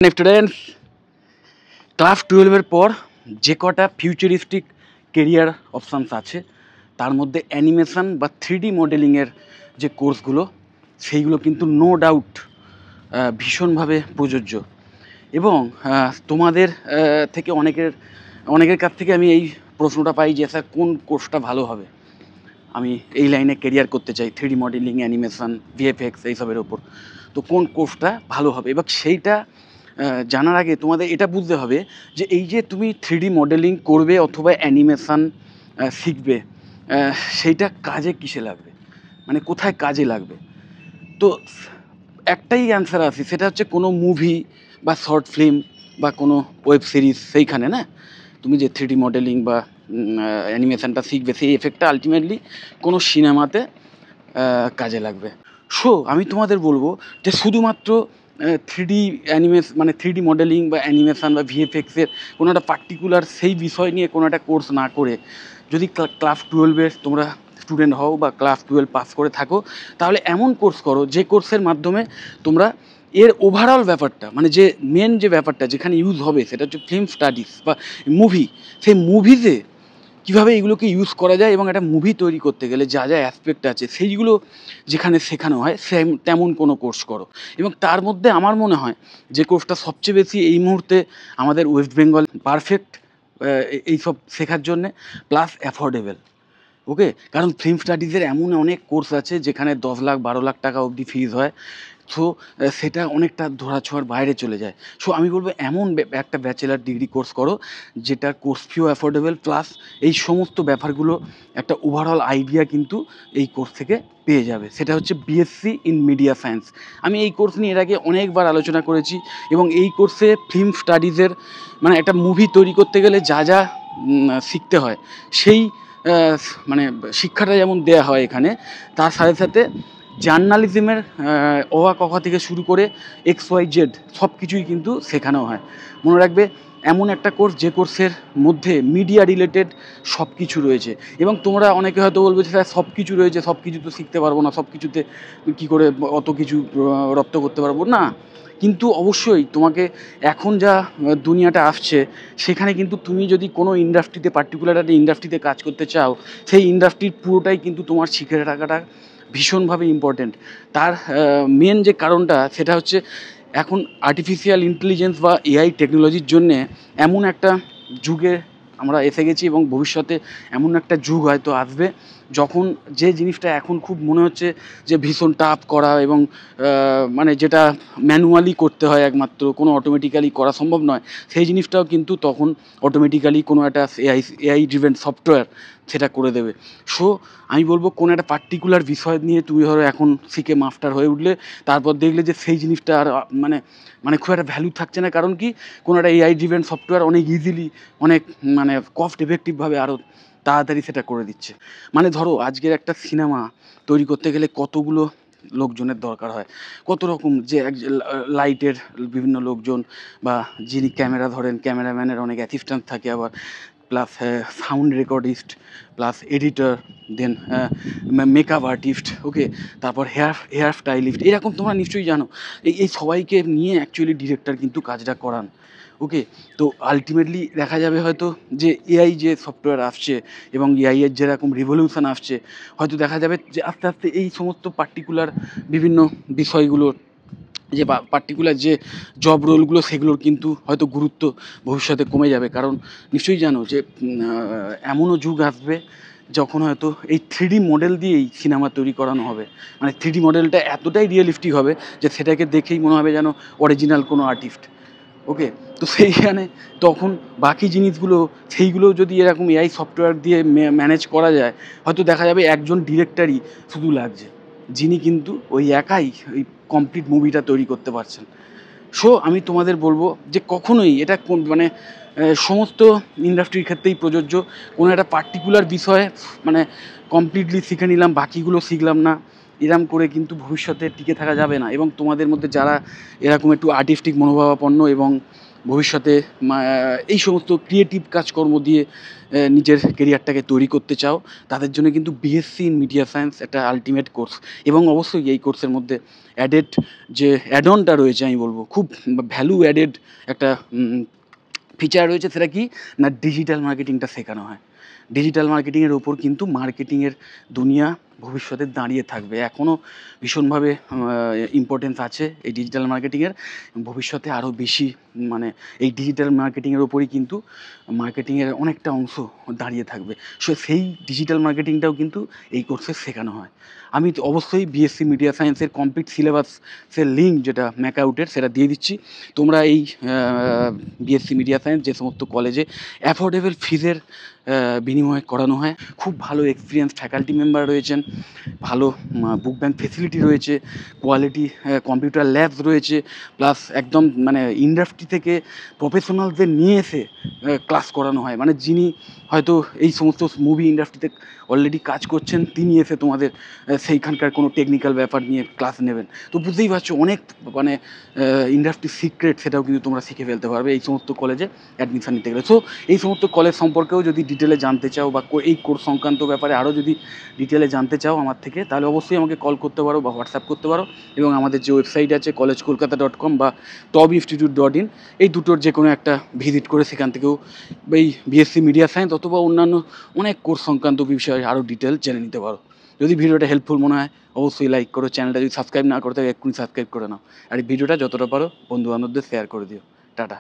Students, class 12-এর পর যে কটা ফিউচারিস্টিক কেরিয়ার অপশানস আছে তার মধ্যে অ্যানিমেশন বা 3D মডেলিংয়ের যে কোর্সগুলো সেইগুলো কিন্তু নো ডাউট ভীষণভাবে প্রযোজ্য। এবং তোমাদের থেকে অনেকের কাছ থেকে আমি এই প্রশ্নটা পাই যে স্যার কোন কোর্সটা ভালো হবে, আমি এই লাইনে কেরিয়ার করতে চাই, 3D মডেলিং, অ্যানিমেশন, ভিএফএক্স এইসবের ওপর, তো কোন কোর্সটা ভালো হবে। এবার সেইটা জানার আগে তোমাদের এটা বুঝতে হবে যে এই যে তুমি 3D মডেলিং করবে অথবা অ্যানিমেশন শিখবে, সেইটা কাজে কিসে লাগবে, মানে কোথায় কাজে লাগবে। তো একটাই অ্যান্সার আছে, সেটা হচ্ছে কোনো মুভি বা শর্ট ফিল্ম বা কোনো ওয়েব সিরিজ, সেইখানে না তুমি যে 3D মডেলিং বা অ্যানিমেশনটা শিখবে সেই এফেক্টটা আলটিমেটলি কোনো সিনেমাতে কাজে লাগবে। সো আমি তোমাদের বলবো যে শুধুমাত্র 3D মানে 3D মডেলিং বা অ্যানিমেশন বা ভিএফএক্সের কোনো একটা পার্টিকুলার সেই বিষয় নিয়ে কোনো একটা কোর্স না করে যদি ক্লাস 12-এর তোমরা স্টুডেন্ট হও বা ক্লাস 12 পাস করে থাকো, তাহলে এমন কোর্স করো যে কোর্সের মাধ্যমে তোমরা এর ওভারঅল ব্যাপারটা, মানে যে মেন যে ব্যাপারটা যেখানে ইউজ হবে সেটা হচ্ছে ফিল্ম স্টাডিজ বা মুভি, সেই মুভিতে কীভাবে এগুলোকে ইউজ করা যায় এবং একটা মুভি তৈরি করতে গেলে যা যা অ্যাসপেক্ট আছে সেইগুলো যেখানে শেখানো হয় তেমন কোনো কোর্স করো। এবং তার মধ্যে আমার মনে হয় যে কোর্সটা সবচেয়ে বেশি এই মুহূর্তে আমাদের ওয়েস্ট বেঙ্গল পারফেক্ট এইসব শেখার জন্যে, প্লাস অ্যাফোর্ডেবল। ওকে, কারণ ফিল্ম স্টাডিজের এমন অনেক কোর্স আছে যেখানে 10 লাখ 12 লাখ টাকা অবধি ফিজ হয়। সো সেটা অনেকটা ধরাছোঁয়ার বাইরে চলে যায়। সো আমি বলবো এমন একটা ব্যাচেলার ডিগ্রি কোর্স করো যেটার কোর্স ফিও অ্যাফোর্ডেবল, প্লাস এই সমস্ত ব্যাপারগুলো একটা ওভারঅল আইডিয়া কিন্তু এই কোর্স থেকে পেয়ে যাবে। সেটা হচ্ছে বিএসসি ইন মিডিয়া সায়েন্স। আমি এই কোর্স নিয়ে এর আগে অনেকবার আলোচনা করেছি এবং এই কোর্সে ফিল্ম স্টাডিজের মানে একটা মুভি তৈরি করতে গেলে যা যা শিখতে হয় সেই মানে শিক্ষাটা যেমন দেয়া হয় এখানে, তার সাথে সাথে জার্নালিজমের অ আ ক খ থেকে শুরু করে XYZ সব কিছুই কিন্তু শেখানো হয়। মনে রাখবে এমন একটা কোর্স যে কোর্সের মধ্যে মিডিয়া রিলেটেড সব কিছু রয়েছে। এবং তোমরা অনেকে হয়তো বলবে যে স্যার সব কিছু রয়েছে, সব কিছু তো শিখতে পারবো না, সব কিছুতে কী করে অত কিছু রপ্ত করতে পারবো না। কিন্তু অবশ্যই তোমাকে এখন যা দুনিয়াটা আসছে সেখানে কিন্তু তুমি যদি কোনো ইন্ডাস্ট্রিতে, পার্টিকুলার একটা ইন্ডাস্ট্রিতে কাজ করতে চাও, সেই ইন্ডাস্ট্রির পুরোটাই কিন্তু তোমার শিখে রাখাটা ভীষণভাবে ইম্পর্ট্যান্ট। তার মেন যে কারণটা সেটা হচ্ছে এখন আর্টিফিশিয়াল ইন্টেলিজেন্স বা এআই টেকনোলজির জন্যে এমন একটা যুগে আমরা এসে গেছি এবং ভবিষ্যতে এমন একটা যুগ হয়তো আসবে যখন যে জিনিসটা এখন খুব মনে হচ্ছে যে ভীষণ টাফ করা এবং মানে যেটা ম্যানুয়ালি করতে হয়, একমাত্র কোনো অটোমেটিক্যালি করা সম্ভব নয়, সেই জিনিসটাও কিন্তু তখন অটোমেটিক্যালি কোনো একটা এআই ড্রিভেন সফটওয়্যার সেটা করে দেবে। সো আমি বলবো কোনো একটা পার্টিকুলার বিষয় নিয়ে তুমি ধরো এখন শিখে মাস্টার হয়ে উঠলে, তারপর দেখলে যে সেই জিনিসটা আর মানে খুব একটা ভ্যালু থাকছে না। কারণ কি, কোনো একটা এআই ড্রিভেন সফটওয়্যার অনেক ইজিলি, অনেক মানে কস্ট এফেক্টিভভাবে আরও তাড়াতাড়ি সেটা করে দিচ্ছে। মানে ধরো আজকের একটা সিনেমা তৈরি করতে গেলে কতগুলো লোকজনের দরকার হয়, কত রকম যে লাইটের বিভিন্ন লোকজন, বা যিনি ক্যামেরা ধরেন ক্যামেরাম্যানের অনেক অ্যাসিস্ট্যান্ট থাকে, আবার plus sound recordist, plus editor, then makeup artist, okay, তারপর হেয়ার স্টাইলিস্ট, এরকম তোমরা নিশ্চয়ই জানো। এই সবাইকে নিয়ে অ্যাকচুয়ালি ডিরেক্টর কিন্তু কাজটা করান। ওকে, তো আলটিমেটলি দেখা যাবে হয়তো যে এআই যে সফটওয়্যার আসছে এবং এআইয়ের যেরকম রিভলিউশন আসছে, হয়তো দেখা যাবে যে আস্তে আস্তে এই সমস্ত পার্টিকুলার বিভিন্ন বিষয়গুলোর যে পার্টিকুলার যে জব রোলগুলো সেগুলোর কিন্তু হয়তো গুরুত্ব ভবিষ্যতে কমে যাবে। কারণ নিশ্চয়ই জানো যে এমনও যুগ আসবে যখন হয়তো এই 3D মডেল দিয়েই সিনেমা তৈরি করানো হবে। মানে 3D মডেলটা এতটাই রিয়েলিস্টিক হবে যে সেটাকে দেখেই মনে হবে যেন অরিজিনাল কোনো আর্টিস্ট। ওকে, তো সেইখানে তখন বাকি জিনিসগুলো সেইগুলো যদি এরকম এআই সফটওয়্যার দিয়ে ম্যানেজ করা যায়, হয়তো দেখা যাবে একজন ডিরেক্টরই শুধু লাগছে, যিনি কিন্তু ওই একাই ওই কমপ্লিট মুভিটা তৈরি করতে পারছেন। সো আমি তোমাদের বলবো যে কখনোই এটা মানে সমস্ত ইন্ডাস্ট্রির ক্ষেত্রেই প্রযোজ্য। কোনো একটা পার্টিকুলার বিষয়ে মানে কমপ্লিটলি শিখে নিলাম, বাকিগুলো শিখলাম না, এরম করে কিন্তু ভবিষ্যতে টিকে থাকা যাবে না। এবং তোমাদের মধ্যে যারা এরকম একটু আর্টিস্টিক মনোভাবাপন্ন এবং ভবিষ্যতে এই সমস্ত ক্রিয়েটিভ কাজকর্ম দিয়ে নিজের কেরিয়ারটাকে তৈরি করতে চাও, তাদের জন্য কিন্তু বিএসসি ইন মিডিয়া সায়েন্স একটা আল্টিমেট কোর্স। এবং অবশ্যই এই কোর্সের মধ্যে অ্যাডেড যে অ্যাড অনটা রয়েছে, আমি বলবো খুব ভ্যালু অ্যাডেড একটা ফিচার রয়েছে। সেটা কি না, ডিজিটাল মার্কেটিংটা শেখানো হয়। ডিজিটাল মার্কেটিংয়ের ওপর কিন্তু মার্কেটিংয়ের দুনিয়া ভবিষ্যতে দাঁড়িয়ে থাকবে। এখনও ভীষণভাবে ইম্পর্টেন্স আছে এই ডিজিটাল মার্কেটিংয়ের, ভবিষ্যতে আরও বেশি মানে এই ডিজিটাল মার্কেটিংয়ের ওপরই কিন্তু মার্কেটিংয়ের অনেকটা অংশ দাঁড়িয়ে থাকবে। সো সেই ডিজিটাল মার্কেটিংটাও কিন্তু এই কোর্সে শেখানো হয়। আমি তো অবশ্যই বিএসসি মিডিয়া সায়েন্সের কমপ্লিট সিলেবাসের লিঙ্ক যেটা ম্যাকআউটের সেটা দিয়ে দিচ্ছি। তোমরা এই বিএসসি মিডিয়া সায়েন্স যে সমস্ত কলেজে অ্যাফোর্ডেবল ফিজের বিনিময়ে করানো হয়, খুব ভালো এক্সপিরিয়েন্স ফ্যাকাল্টি মেম্বার রয়েছেন, ভালো বুক ব্যাংক ফেসিলিটি রয়েছে, কোয়ালিটি কম্পিউটার ল্যাবস রয়েছে, প্লাস একদম মানে ইন্ডাস্ট্রি থেকে প্রফেশনালদের নিয়ে এসে ক্লাস করানো হয়। মানে যিনি হয়তো এই সমস্ত মুভি ইন্ডাস্ট্রিতে অলরেডি কাজ করছেন, তিনি এসে তোমাদের সেইখানকার কোনো টেকনিক্যাল ব্যাপার নিয়ে ক্লাস নেবেন। তো বুঝতেই পারছো অনেক মানে ইন্ডাস্ট্রি সিক্রেট সেটাও কিন্তু তোমরা শিখে ফেলতে পারবে এই সমস্ত কলেজে অ্যাডমিশান নিতে গেলে। সো এই সমস্ত কলেজ সম্পর্কেও যদি ডিটেলে জানতে চাও বা এই কোর্স সংক্রান্ত ব্যাপারে আরও যদি ডিটেলে জানতে চাও আমার থেকে, তাহলে অবশ্যই আমাকে কল করতে পারো বা হোয়াটসঅ্যাপ করতে পারো। এবং আমাদের যে ওয়েবসাইট আছে collegekolkata.com বা topinstitute.in, এই দুটোর যে কোনো একটা ভিজিট করে সেখান থেকেও এই বিএসসি মিডিয়া সায়েন্স অথবা অন্যান্য অনেক কোর্স সংক্রান্ত বিষয়ে আরও ডিটেল জেনে নিতে পারো। যদি ভিডিওটা হেল্পফুল মনে হয় অবশ্যই লাইক করো, চ্যানেলটা যদি সাবস্ক্রাইব না করতে হয় এক্ষুনি সাবস্ক্রাইব করে নাও, আর এই ভিডিওটা যতটা পারো বন্ধুবান্ধবদের শেয়ার করে দিও। টাটা।